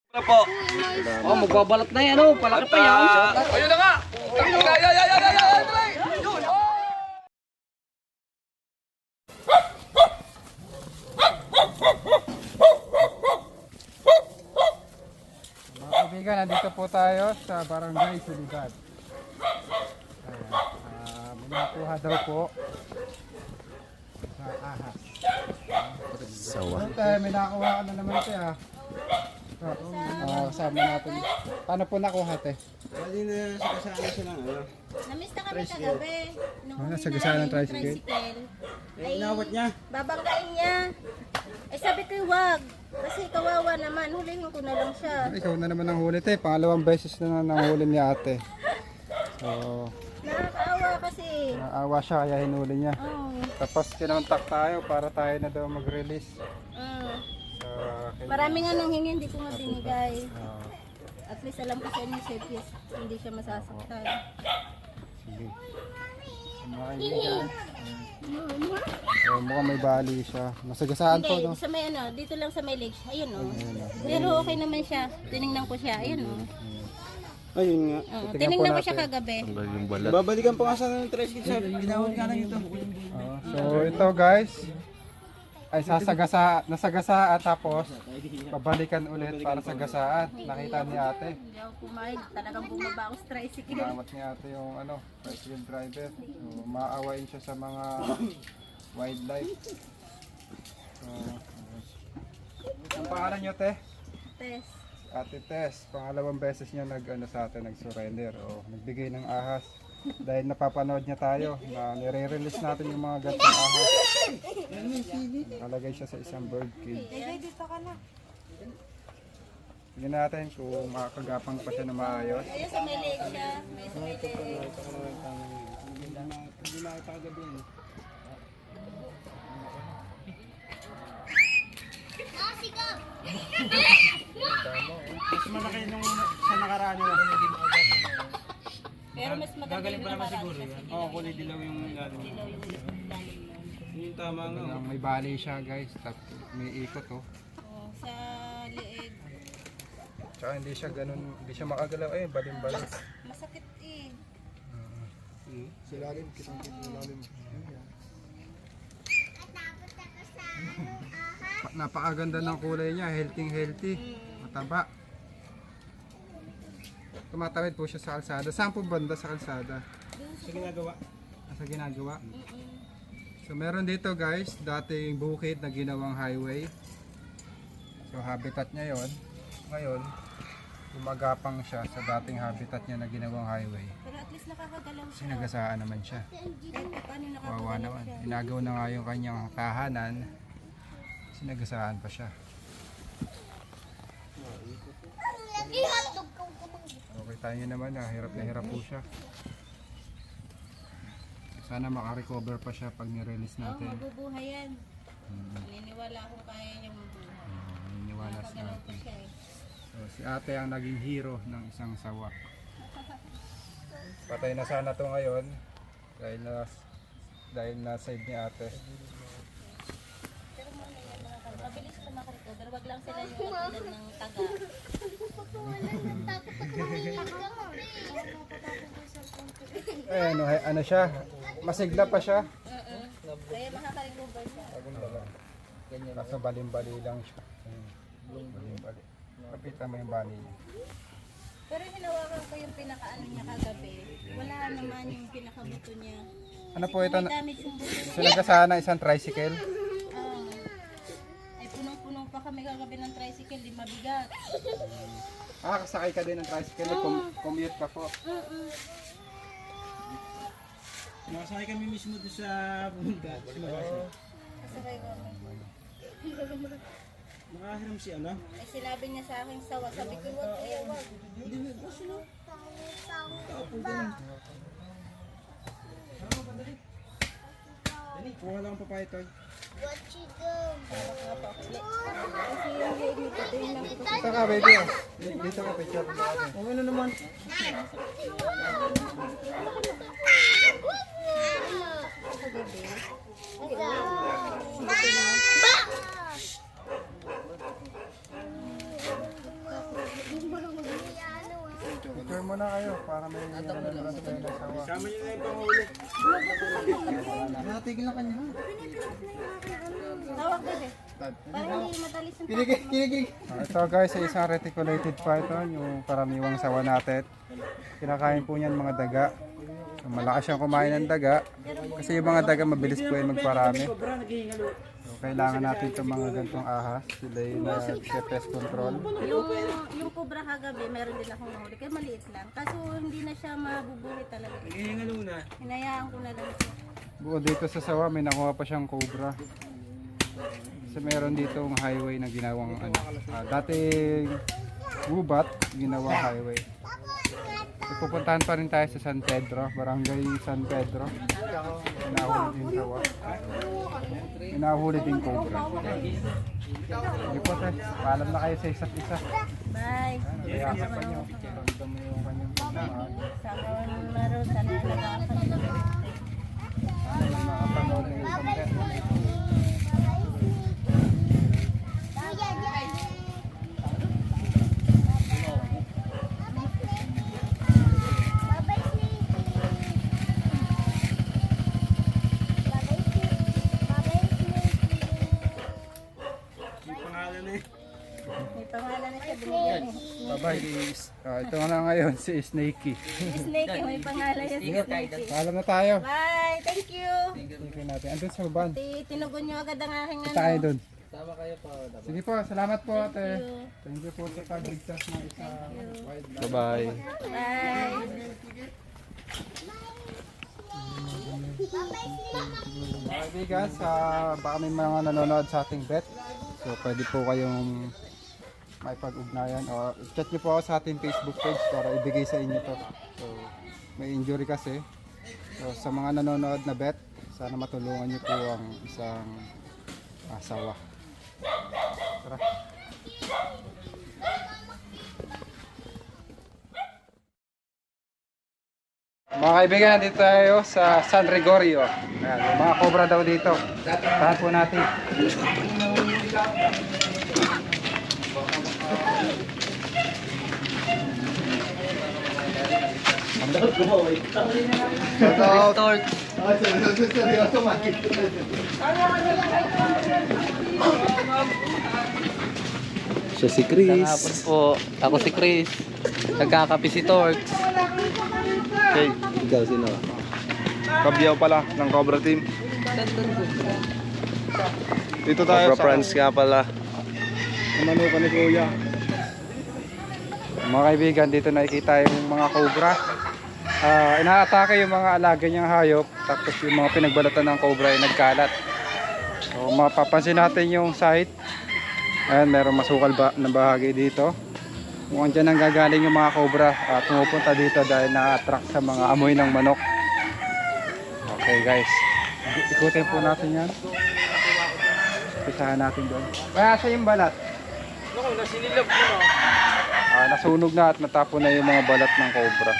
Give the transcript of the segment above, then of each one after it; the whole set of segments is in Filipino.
Ano po? Oh, magbabalat na yan, oh. Palaki pa yan. Ayun na nga! Mga kaibigan, nandito po tayo sa Barangay Soledad. May nakuha daw po sa ahas. Sawa. May nakuha ka na naman ito ah. Kasama natin. Paano po nakuha te? Pwede na sa kasama siya ng ano. Namiss na kami kagabi. Nung Ah, uwi nasa na gisa ng namin yung tricycle? Ay, Inawat niya. babanggain niya. Eh sabi ko, wag. Kasi kawawa naman. Hulihin ko na lang siya. Ikaw na naman ang huli te. Pangalawang beses na nanghuli ni ate. So, Nakakaawa kasi. naawa siya kaya hinuli niya. Oh. Tapos kinontak tayo para tayo na daw mag-release. Mm. So, Marami nga nang hingi, hindi ko nga binigay. Ah, At least alam ko sa inyo, safe yes, hindi siya masasaktan. sige. Mga kaibigan. So, mukhang may bali siya. Nasagasaan po, Hindi, no? sa may ano, dito lang sa may legs. Ayun oh. Ayun, oh. Pero okay naman siya. Tinignan ko siya. Ayun oh. Ayun nga. Oo, Tingnan tinignan po ko siya natin. kagabi. Tanggal yung balat. Babalikan pa nga sana ng tricycle sa ginawat nga lang ito. So, ito guys, ay nasagasa at tapos babalikan ulit para sa gasaan. Nakita ni ate. Hindi ako pumayag. Talagang bumaba ako sa tricycle. Salamat ni ate yung tricycle driver. So, maaawain siya sa mga wildlife. So, ang pangalan niyo te? Tess. Ate Tess, pangalawang beses niya sa atin, nag-surrender o nagbigay ng ahas. Dahil napapanood niya tayo na nire-release natin yung mga gantong ahas. Nakalagay siya sa isang bird cage. Tingnan natin kung makakagapang pa siya na maayos. Ayun sa may leg siya. May sa may leg. Hindi nakita kagabi yun. Mas malaki nung sa nakaraan nila. Pero mas magaling pa naman siguro yan. Oo, kulay dilaw yung galing. Ilaw yung lalim nun. Yun yung tama nga. Talagang may bali siya guys, tapos may ikot oh. Oh, sa liig. Tsaka hindi siya ganun, hindi siya makagalaw eh, balim-balim. Masakit eh. Silalim, kitang-kita ilalim. Napakaganda ng kulay niya, healthy, mataba. Tumatawid po siya sa kalsada. Saan po banda sa kalsada? Sa ginagawa. Sa ginagawa. So meron dito guys, dating bukid na ginawang highway. So habitat niya yon. Ngayon, gumagapang siya sa dating habitat niya na ginawang highway. Pero at least nakakagalaw siya. Sinagasaan naman siya. Kahit pa paano Wawa nakakagalaw naman. siya. Inagaw na nga yung kanyang tahanan. Sinagasaan pa siya. Okay tayo naman na hirap po siya. Sana makarecover pa siya pag nirelease Oo, natin. mabubuhay yan. Naniniwala akong kaya niyang mabuhay. Niniwalas Nakakagalaw pa natin. siya eh. So, si ate ang naging hero ng isang sawa. Patay na sana to ngayon dahil na save ni ate. Pero muna yan mga kapatid. Mabilis ito makarecover. Wag lang sila yung katulad ng taga. Ano siya? Masigla pa siya. Kaya makakarecover siya. Nasa balim-bali lang siya. Balim-bali. Kapitan mo yung bali niya. Pero hinawakan ko yung pinakaano niya kagabi. Wala naman yung pinakabuto niya. Ano po ito? May damage yung buto niya. Sinagasaan na isang tricycle. Ay punong-punong pa kami kagabi ng tricycle. Di mabigat. Kasakay ka din ng tricycle. Commute ka po. Nakasakay kami mismo doon sa bunda. Kasakay kami. Nakahiram si ano? Ay sinabi niya sa akin sawa. Sabi ko wag kuya wag. Kuha lang ang papaya ito. Kasi yung leg nito. Tingnan ko. Dito ka, baby. Dito ka, picture. Okay na naman. Kagabi. Ay, muna kayo para may nanonood kayo ng sawa. Sama niyo na yung panghuli. Natigil lang kanya. Tawag ka din. Para hindi matalis ang Ito guys, sa isang reticulated python, yung karaniwang sawa natin. Kinakain po niyan mga daga. So, malakas siyang kumain ng daga. Kasi yung mga daga mabilis po yan magparami. So, kailangan natin itong mga gantong ahas. Sila yung pest control. Yung cobra kagabi, meron din akong nahuli. Kaya maliit lang. Kaso hindi na siya mabubuhay talaga. Hinayaan ko na lang siya. Bukod dito sa sawa, may nakuha pa siyang cobra. Kasi meron ditong highway na ginawang dating gubat, ginawang highway. Pupuntahan pa rin tayo sa San Pedro, Barangay San Pedro. Inahuli din sawa. Inahuli din cobra. Sige po, te. Paalam na kayo sa isa't isa. Bye. Kaya ka pa niyo. Ramdam mo yung kanyang pagkakaan. Sama na rin. Sana nag-aapan. Nakapanood ng isang set. May pangalan na siya binigyan eh. Bye-bye. Ito na ngayon, si Snakey. Snake, may pangalan yan si Snake. Paalam na tayo. Bye, thank you. Snakey natin. Andun sa uban. Tinugon nyo agad ang aking ano. Tayo dun. Sama kayo pa. Sige po, salamat po ate. Thank you po sa pagligtas ng isang wildlife. Bye-bye. Bye. Mga kaibigan, baka may mga nanonood sa ating bet. So pwede po kayong maipag-ugnayan o chat nyo po ako sa ating Facebook page para ibigay sa inyo to. So may injury kasi. So sa mga nanonood na bet, sana matulungan nyo po ang isang asawa. Tara. Mga kaibigan, dito tayo sa San Gregorio. Ayan, may mga cobra daw dito. Tahan po natin. Siya si Chris. Po, ako si Chris. Nagkakapi si Torx. Okay, ikaw sino? Kabyaw pala ng Cobra Team. Dito tayo Cobra France nga pala. Manuka ni Kuya. Mga kaibigan, dito nakikita yung mga cobra. Inaatake yung mga alaga niyang hayop. Tapos yung mga pinagbalatan ng cobra ay nagkalat. So mapapansin natin yung site. Ayan, meron masukal na bahagi dito. Mukhang dyan ang gagaling yung mga cobra at pumupunta dito dahil na-attract sa mga amoy ng manok. Okay guys, ikutin po natin yan. Pisahan natin doon. Kaya sa yung balat. Naku, nasinilab ko na. Nasunog na at natapon na yung mga balat ng cobra.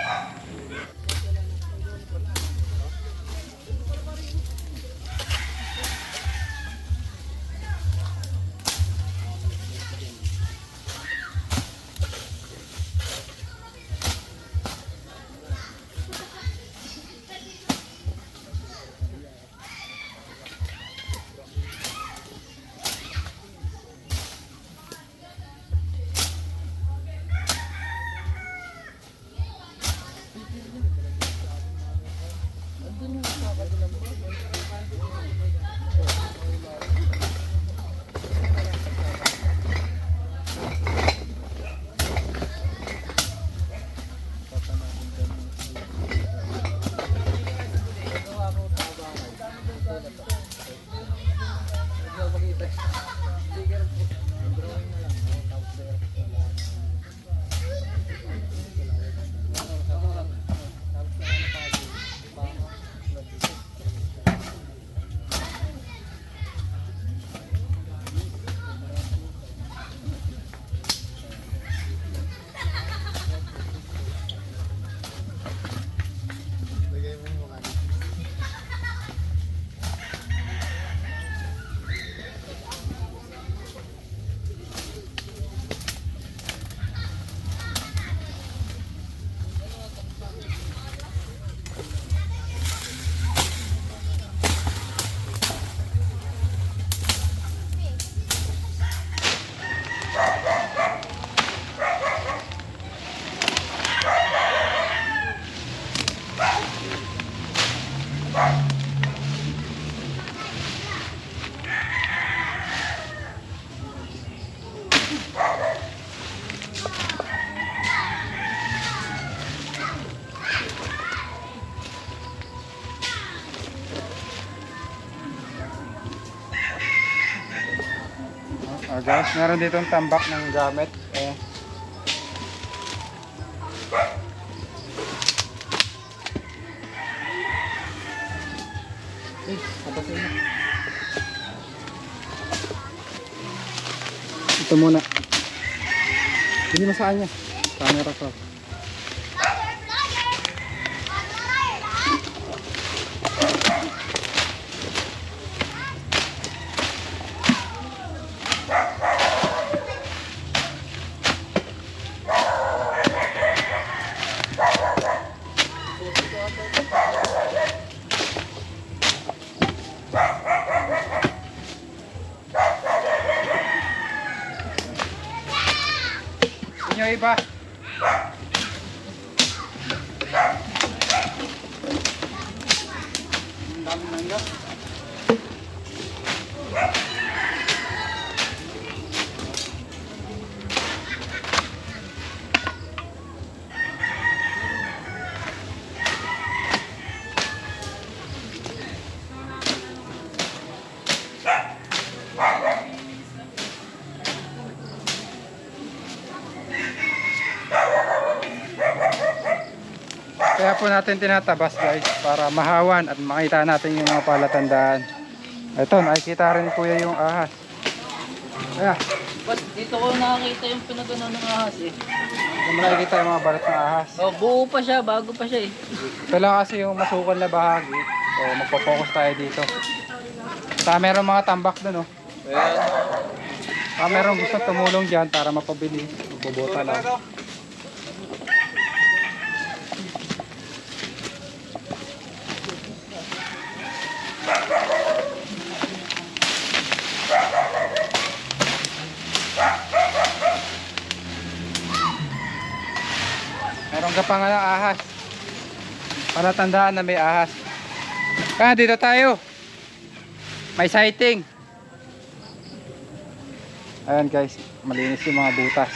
guys, meron ditong tambak ng gamit. Ayan. Ito muna. Hindi mo saan niya. Camera ko. Inyo iba. Kaya po natin tinatabas guys para mahawan at makita natin yung mga palatandaan. Ito, nakikita rin ni Kuya yung ahas. Kaya, Ba't dito ko nakakita yung pinagano ng ahas eh? hindi mo nakikita yung mga balat ng ahas. Oh, buo pa siya, bago pa siya eh. Ito lang kasi yung masukal na bahagi. So, magpo-focus tayo dito. Saka meron mga tambak dun, oh. Saka meron gusto tumulong dyan para mapabili. Magbobota lang. Meron ka pa nga ng ahas. Para tandaan na may ahas. Kaya dito tayo. May sighting. Ayan guys, malinis yung mga butas.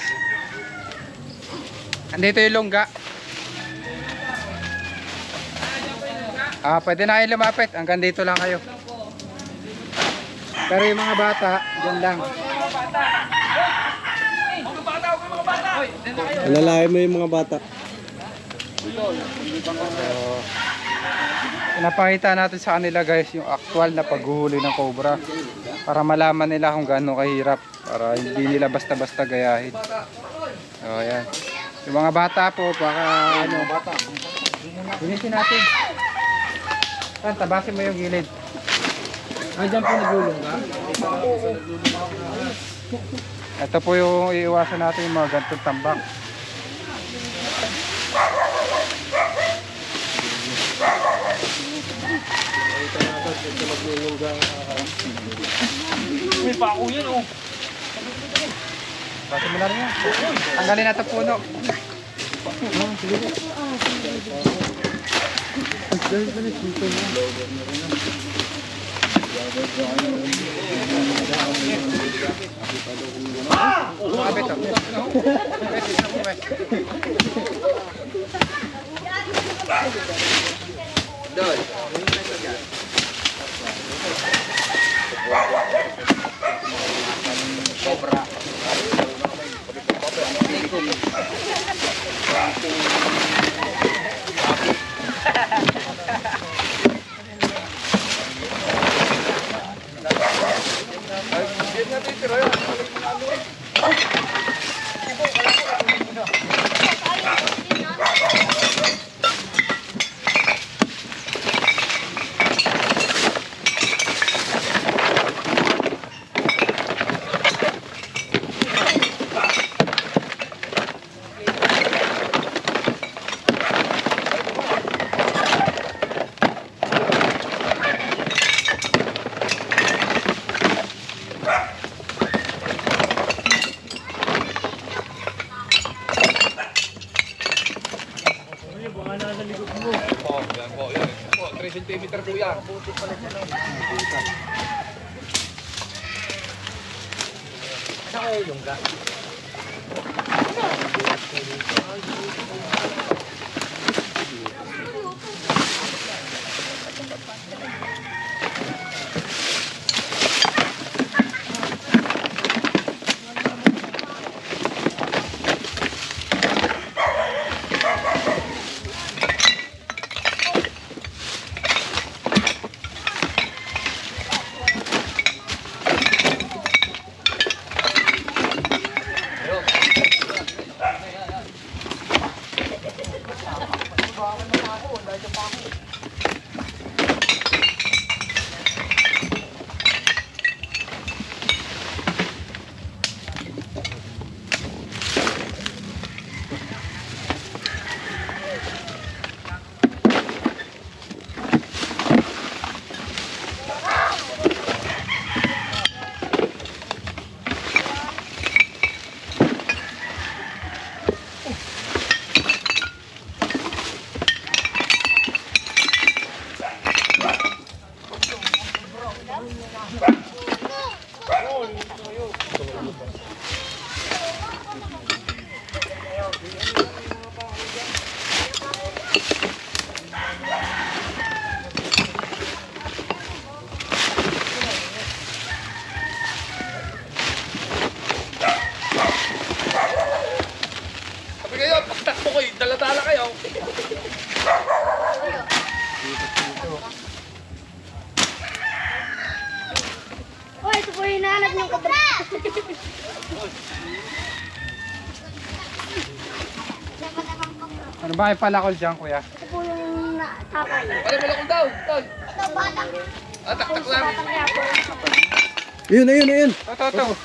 Andito yung lungga. Pwede na kayo lumapit. Hanggang dito lang kayo. Pero yung mga bata, dyan lang. Alalayan mo yung mga bata. Pinapakita natin sa kanila guys yung actual na paghuhuli ng cobra para malaman nila kung gaano kahirap, para hindi nila basta-basta gayahin. So ayan. Yung mga bata po, baka ano, linisin natin. Tan, tabasin mo yung gilid. Diyan po nagulong ka? Ito po yung iiwasan natin yung mga gantong tambak. May pako yan oh. Basin mo na rin yan. Tanggalin natin puno. Sige po. Abet to. Cobra. Ano ba yung palakol dyan, kuya? Ito po yung natapay. Ayun, ayun, ayun. Ito.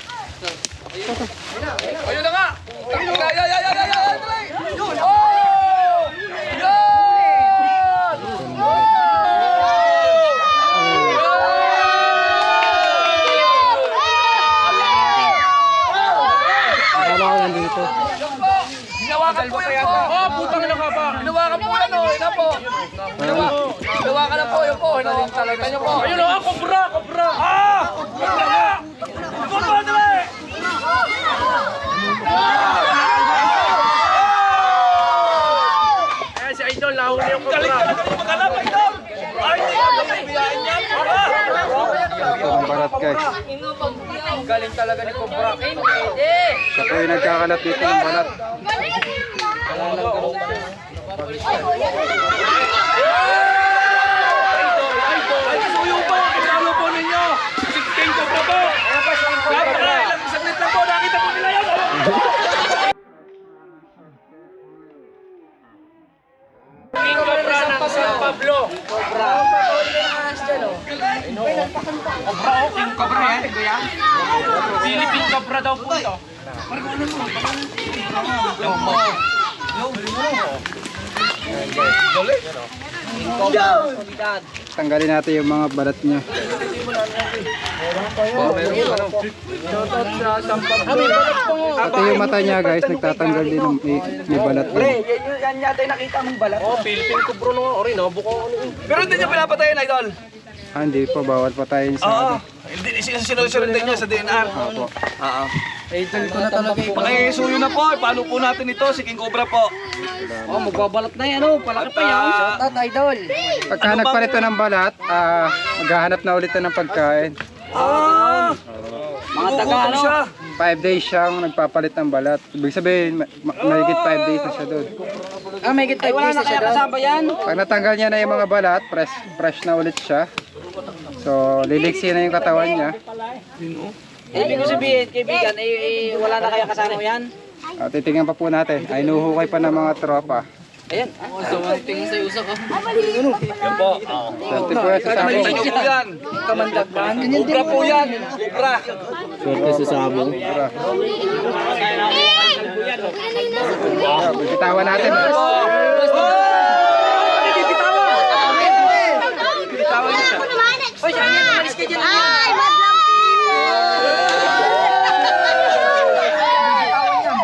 Akala ko nandito. Hinawakan po yan po. Oh, putang ina ka ba? Hinawakan po yan, oh. Ina po. Hinawakan na po, yun po. Hinawakan talaga niyo po. Ayun, oh, kobra, kobra. Ah! Kobra! Kobra, dali! Eh, si Idol, nahuli yung kobra. Galing talaga yung maghanap, Idol! Ay, hindi ka nabibiyain yan. Ito ang barat, guys. Galing talaga ni Kobra. Siya po yung nagkakalat dito ng balat. Ay, suyo po! Kinalo po ninyo! Si King Cobra po! Ilang saglit lang po! Nakita po nila yan! King Cobra ng San Pablo! Cobra! Cobra o? King Cobra yan? Kuya? Philippine Cobra daw po ito. Tanggalin natin yung mga balat niya. Ito yung mata niya, guys. Nagtatanggal din ng may balat din. Yan yata yung nakita mong balat. Oh, Philippine Cobra nung ori, nabuko ko. Pero hindi niya pinapatayin, Idol. Ah, hindi po. Bawal patayin sa ano. Hindi sinusunod din niya sa DNR. Opo. Oo. Idol ko na talaga. Pakisuyo na po. Paano po natin ito? Si King Cobra po. Oh, magbabalot na yan, oh. Palaki pa yan. Shoutout, Idol. Pagka nagpalit na ng balat, maghahanap na ulit na ng pagkain. Mga taga, ano? Siya. 5 days siyang nagpapalit ng balat. Ibig sabihin, mahigit 5 days na siya doon. Ah, may gitay wala na kaya kasama yan. Pag natanggal niya na yung mga balat, fresh na ulit siya. So, liliksi na yung katawan niya. Ibig ko sabihin, kaibigan, wala na kaya kasama yan. Titingnan pa po natin. Ay, nuhukay pa ng mga tropa. Ayan. So, tingin sa usak, oh. Yan po. Swerte po yan sa sabong. Nakita niyo po yan. Kamandagban. Cobra po yan. Cobra. Swerte sa sabong. Bitawan natin. Ay,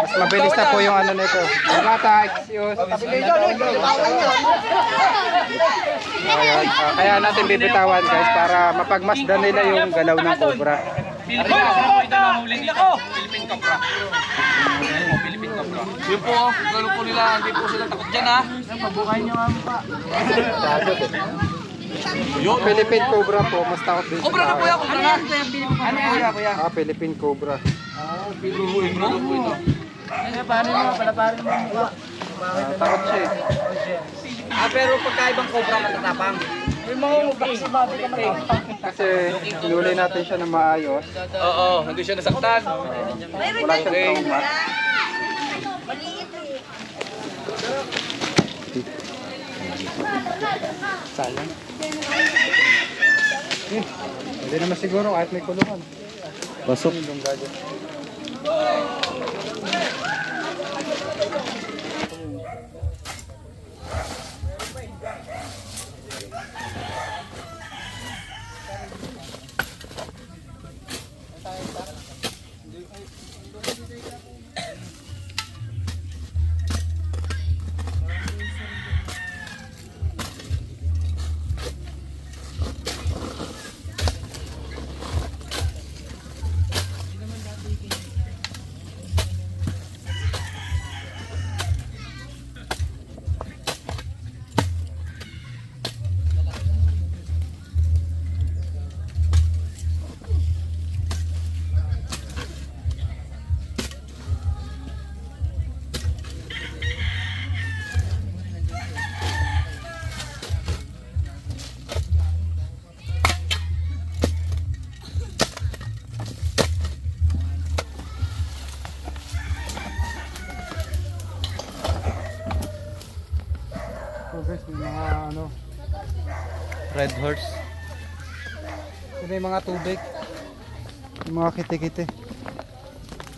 Mas mabilis na po yung ano nito. Mata, excuse. Ayan. Kaya natin bibitawan, guys, para mapagmasdan nila yung galaw ng cobra. Philippine Cobra. Yun po, gano'n po nila, hindi po sila takot dyan ha. Philippine cobra po, mas takot din sa Cobra na tao. po yan, Cobra na. Ano yan, kuya? Philippine cobra. Takot siya eh. Pero pagkaibang cobra matatapang. Kasi hinuli natin siya na maayos. Oo, hindi siya nasaktan. Wala siyang trauma. Hindi naman siguro kahit may kulungan. Pasok. guys, may mga ano, Red horse. ito may mga tubig. Yung mga kiti-kiti.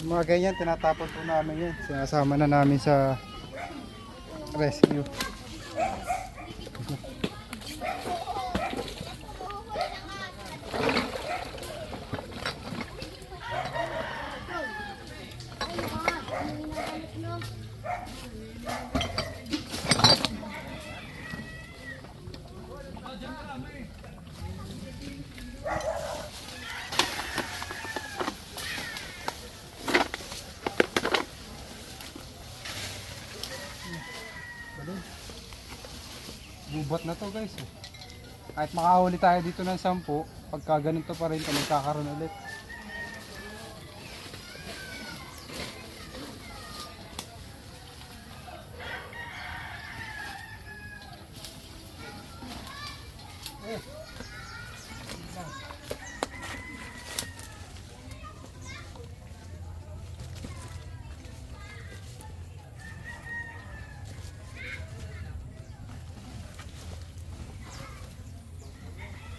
Yung mga ganyan, tinatapon po namin yan. Sinasama na namin sa rescue. Gubat na to guys. Kahit makahuli tayo dito ng 10, pagka ganito pa rin, magkakaroon ulit.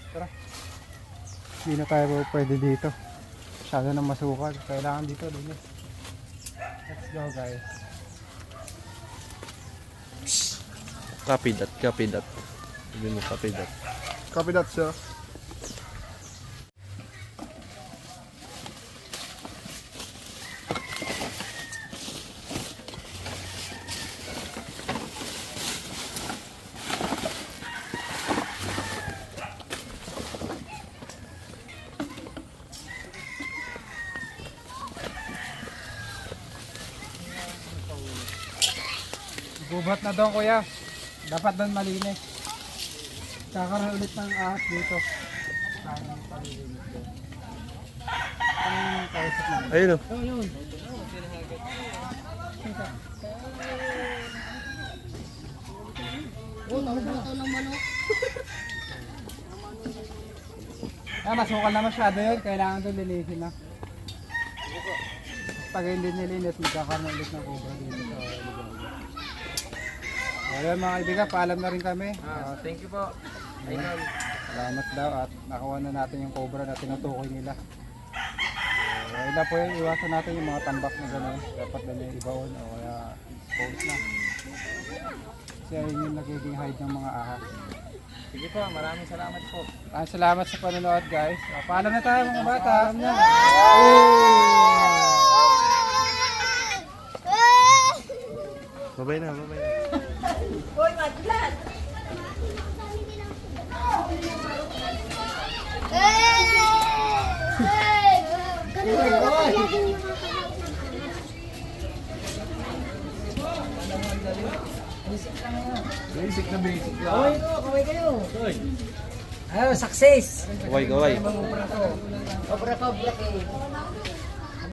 Tara. Hindi na tayo pwede dito. Masyado na masukal. Kailangan dito linis. Let's go guys. Copy that, copy that. Sabi mo, copy that. Copy that, sir. Gubat na doon kuya. Dapat doon malinis. Kakaroon ulit ng ahas dito. Kakaroon palilinis doon. Anong kausap namin? Ayun o. Masukal na masyado yun. Kailangan doon linisin na. Pag hindi nilinis, magkakaroon ulit ng cobra dito sa lugar. Ayan mga kaibigan, paalam na rin kami. Thank you po. Idol. Salamat daw at nakuha na natin yung cobra na tinutukoy nila. Ayun na po yun, iwasan natin yung mga tambak na gano'n. Dapat na yung ibaon o kaya expose na. Kasi ayun yung nagiging hide ng mga ahas. Sige po, maraming salamat po. Salamat sa panonood guys. Paalam na tayo mga bata. Paalam na. Babay na, babay na. Boy, madlan! Basic na basic. Kaway kayo. Ayun, success. Kaway, kaway. Cobra, cobra kayo.